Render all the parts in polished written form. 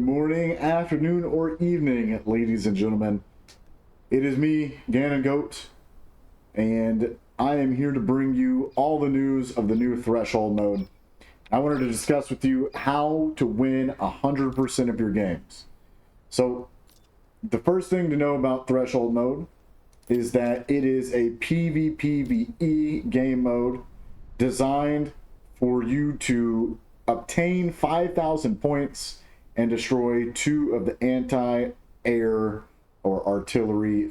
morning, afternoon, or evening, ladies and gentlemen. It is me, Gannon Goat, and I am here to bring you all the news of the new Threshold mode. I wanted to discuss with you how to win 100% of your games. So, the first thing to know about Threshold mode is that it is a PvPvE game mode designed for you to obtain 5,000 points and destroy 2 of the anti-air or artillery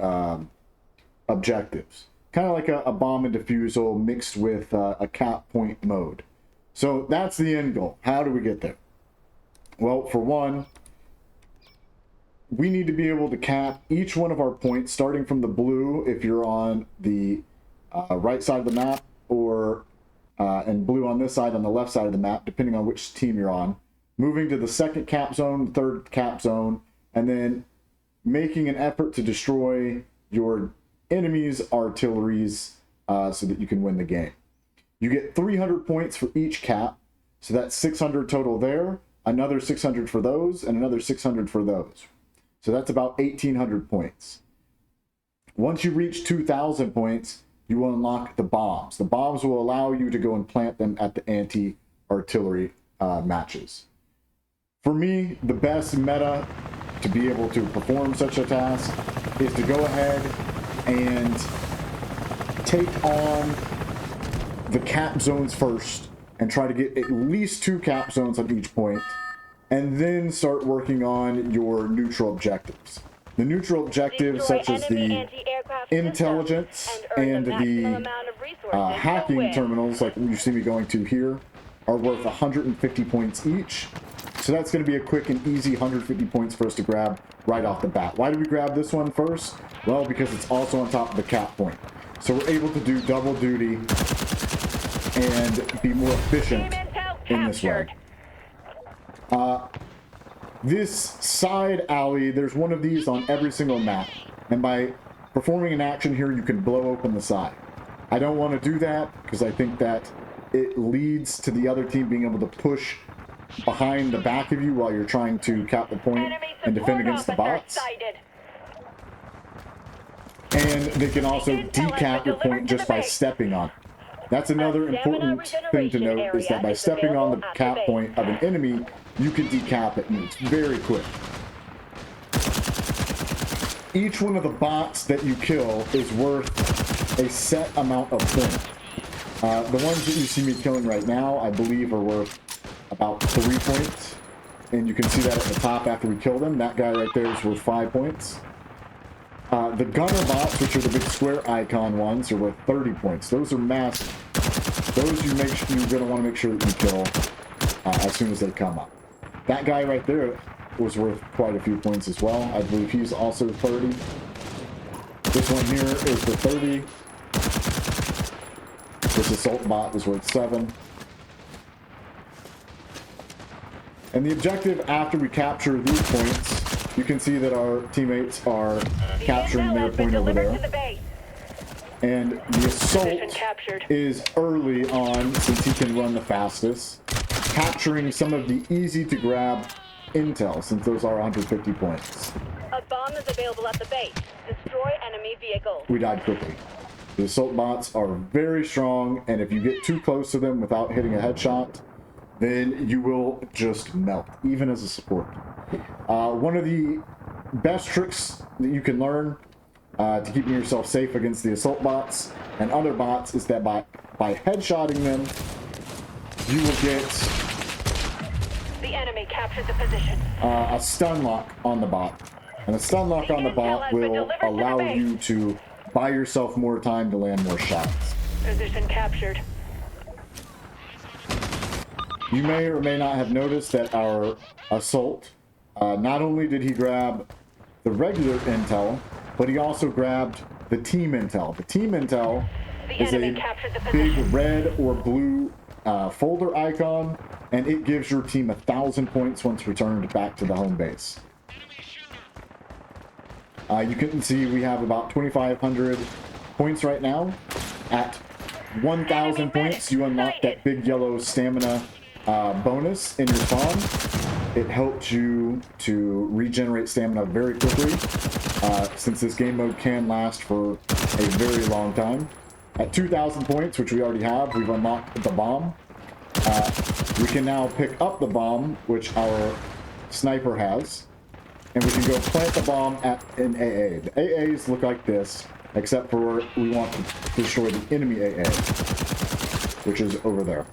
objectives. Kind of like a bomb and defusal mixed with a cap point mode. So that's the end goal. How do we get there? Well, for one, we need to be able to cap each one of our points, starting from the blue if you're on the right side of the map, or and blue on this side on the left side of the map, depending on which team you're on. Moving to the second cap zone, third cap zone, and then making an effort to destroy your enemy's artilleries so that you can win the game. You get 300 points for each cap, so that's 600 total there, another 600 for those, and another 600 for those. So that's about 1,800 points. Once you reach 2,000 points, you will unlock the bombs. The bombs will allow you to go and plant them at the anti-artillery matches. For me, the best meta to be able to perform such a task is to go ahead and take on the cap zones first and try to get at least 2 cap zones on each point, and then start working on your neutral objectives. The neutral objectives, such as the intelligence and the hacking terminals, like you see me going to here, are worth 150 points each. So that's going to be a quick and easy 150 points for us to grab right off the bat. Why do we grab this one first? Well, because it's also on top of the cap point. So we're able to do double duty and be more efficient in this way. This side alley, there's one of these on every single map. And by performing an action here, you can blow open the side. I don't want to do that because I think that it leads to the other team being able to push behind the back of you while you're trying to cap the point and defend against the bots. And they can also decap your point just by stepping on it. That's another important thing to note, is that by stepping on the cap point of an enemy, you can decap it, and it's very quick. Each one of the bots that you kill is worth a set amount of points. The ones that you see me killing right now, I believe, are worth about 3 points. And you can see that at the top after we kill them. That guy right there is worth 5 points. The gunner bots, which are the big square icon ones, are worth 30 points. Those are massive. Those you're going to want to make sure that you kill as soon as they come up. That guy right there was worth quite a few points as well. I believe he's also 30. This one here is the 30. This assault bot is worth 7. And the objective after we capture these points, you can see that our teammates are capturing their point over there. And the assault is early on, since he can run the fastest, capturing some of the easy to grab intel, since those are 150 points. A bomb is available at the base. Destroy enemy vehicles. We died quickly. The assault bots are very strong, and if you get too close to them without hitting a headshot, then you will just melt, even as a support. One of the best tricks that you can learn to keeping yourself safe against the assault bots and other bots is that by headshotting them, you will get the enemy captured the position. A stun lock on the bot. And a stun lock on the bot will allow you to buy yourself more time to land more shots. Position captured. You may or may not have noticed that our assault, not only did he grab the regular intel, but he also grabbed the team intel. The team intel is a big red or blue folder icon, and it gives your team 1,000 points once returned back to the home base. You can see we have about 2,500 points right now. At 1,000 points, you unlock that big yellow stamina bonus in your spawn. It helps you to regenerate stamina very quickly, since this game mode can last for a very long time. At 2,000 points, which we already have, we've unlocked the bomb. We can now pick up the bomb, which our sniper has, and we can go plant the bomb at an AA. The AAs look like this, except for we want to destroy the enemy AA, which is over there.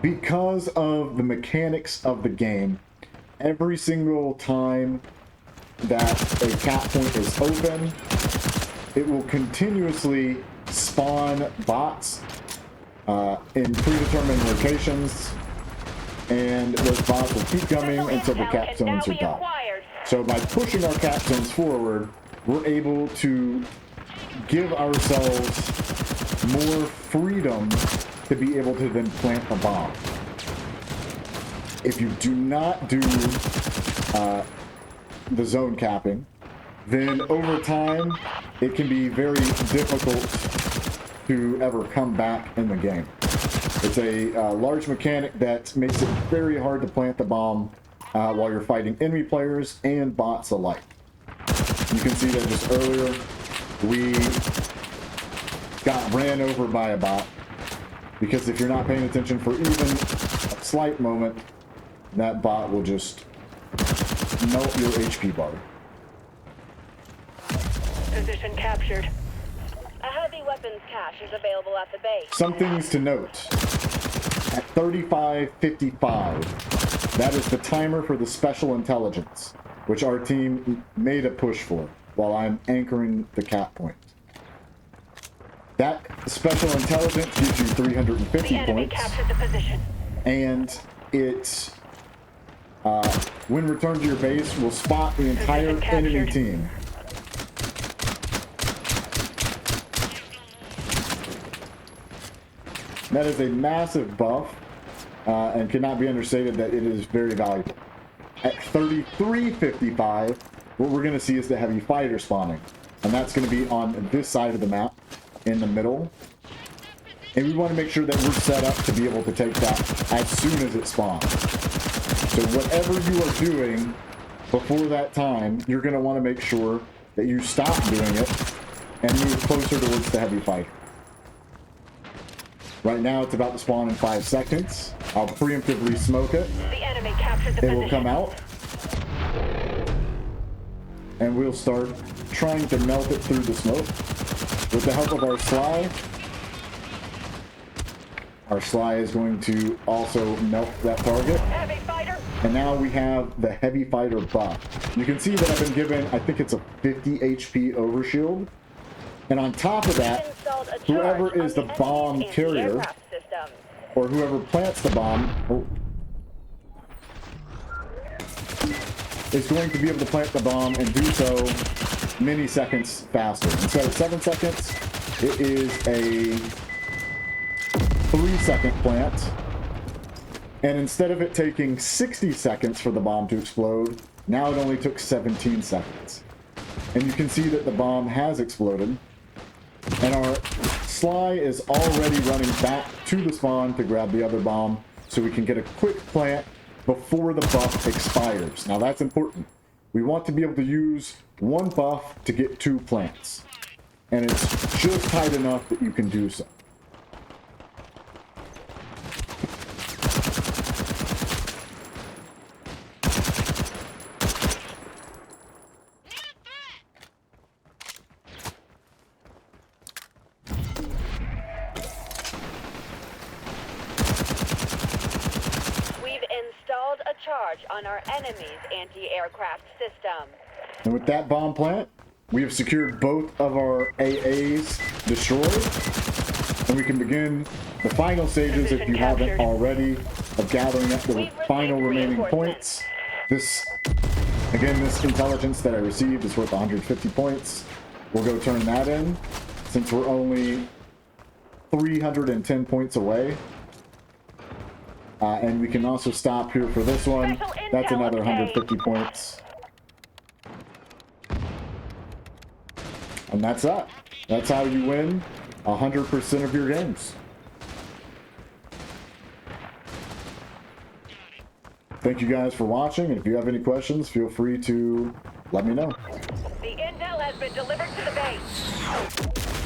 Because of the mechanics of the game, every single time that a cap point is open, it will continuously spawn bots in predetermined locations, and those bots will keep coming until the cap zones are done. So by pushing our cap zones forward, we're able to give ourselves more freedom to be able to then plant the bomb. If you do not do the zone capping, then over time it can be very difficult to ever come back in the game. It's a large mechanic that makes it very hard to plant the bomb while you're fighting enemy players and bots alike. You can see that just earlier we got ran over by a bot, because if you're not paying attention for even a slight moment, that bot will just melt your HP bar. Position captured. A heavy weapons cache is available at the base. Some things to note. At 35:55, that is the timer for the special intelligence, which our team made a push for while I'm anchoring the cap point. That special intelligence gives you 350 The enemy points, captured the position. and it, when returned to your base, will spot the entire enemy team. That is a massive buff, and cannot be understated that it is very valuable. At 33:55, what we're going to see is the heavy fighter spawning, and that's going to be on this side of the map, in the middle. And we want to make sure that we're set up to be able to take that as soon as it spawns. So whatever you are doing before that time, you're going to want to make sure that you stop doing it and move closer towards the heavy fighter. Right now it's about to spawn in 5 seconds. I'll preemptively smoke it. The enemy captured the It position. will come out, and we'll start trying to melt it through the smoke with the help of our Sly. Our Sly is going to also melt that target. Heavy fighter. And now we have the heavy fighter buff. You can see that I've been given, I think it's a 50 HP overshield. And on top of that, whoever is the bomb carrier, or whoever plants the bomb, is going to be able to plant the bomb and do so many seconds faster. Instead of 7 seconds, it is a 3-second plant. And instead of it taking 60 seconds for the bomb to explode, now it only took 17 seconds. And you can see that the bomb has exploded. And our Sly is already running back to the spawn to grab the other bomb so we can get a quick plant before the buff expires. Now that's important. We want to be able to use 1 buff to get 2 plants. And it's just tight enough that you can do so. Charge on our enemy's anti-aircraft system. And with that bomb plant, we have secured both of our AAs destroyed, and we can begin the final stages, if you haven't already, of gathering up the final remaining points. This intelligence that I received is worth 150 points. We'll go turn that in, since we're only 310 points away. And we can also stop here for this one. That's another 150 points. And that's that. That's how you win 100% of your games. thank you guys for watching, and if you have any questions, feel free to let me know. The intel has been delivered to the base.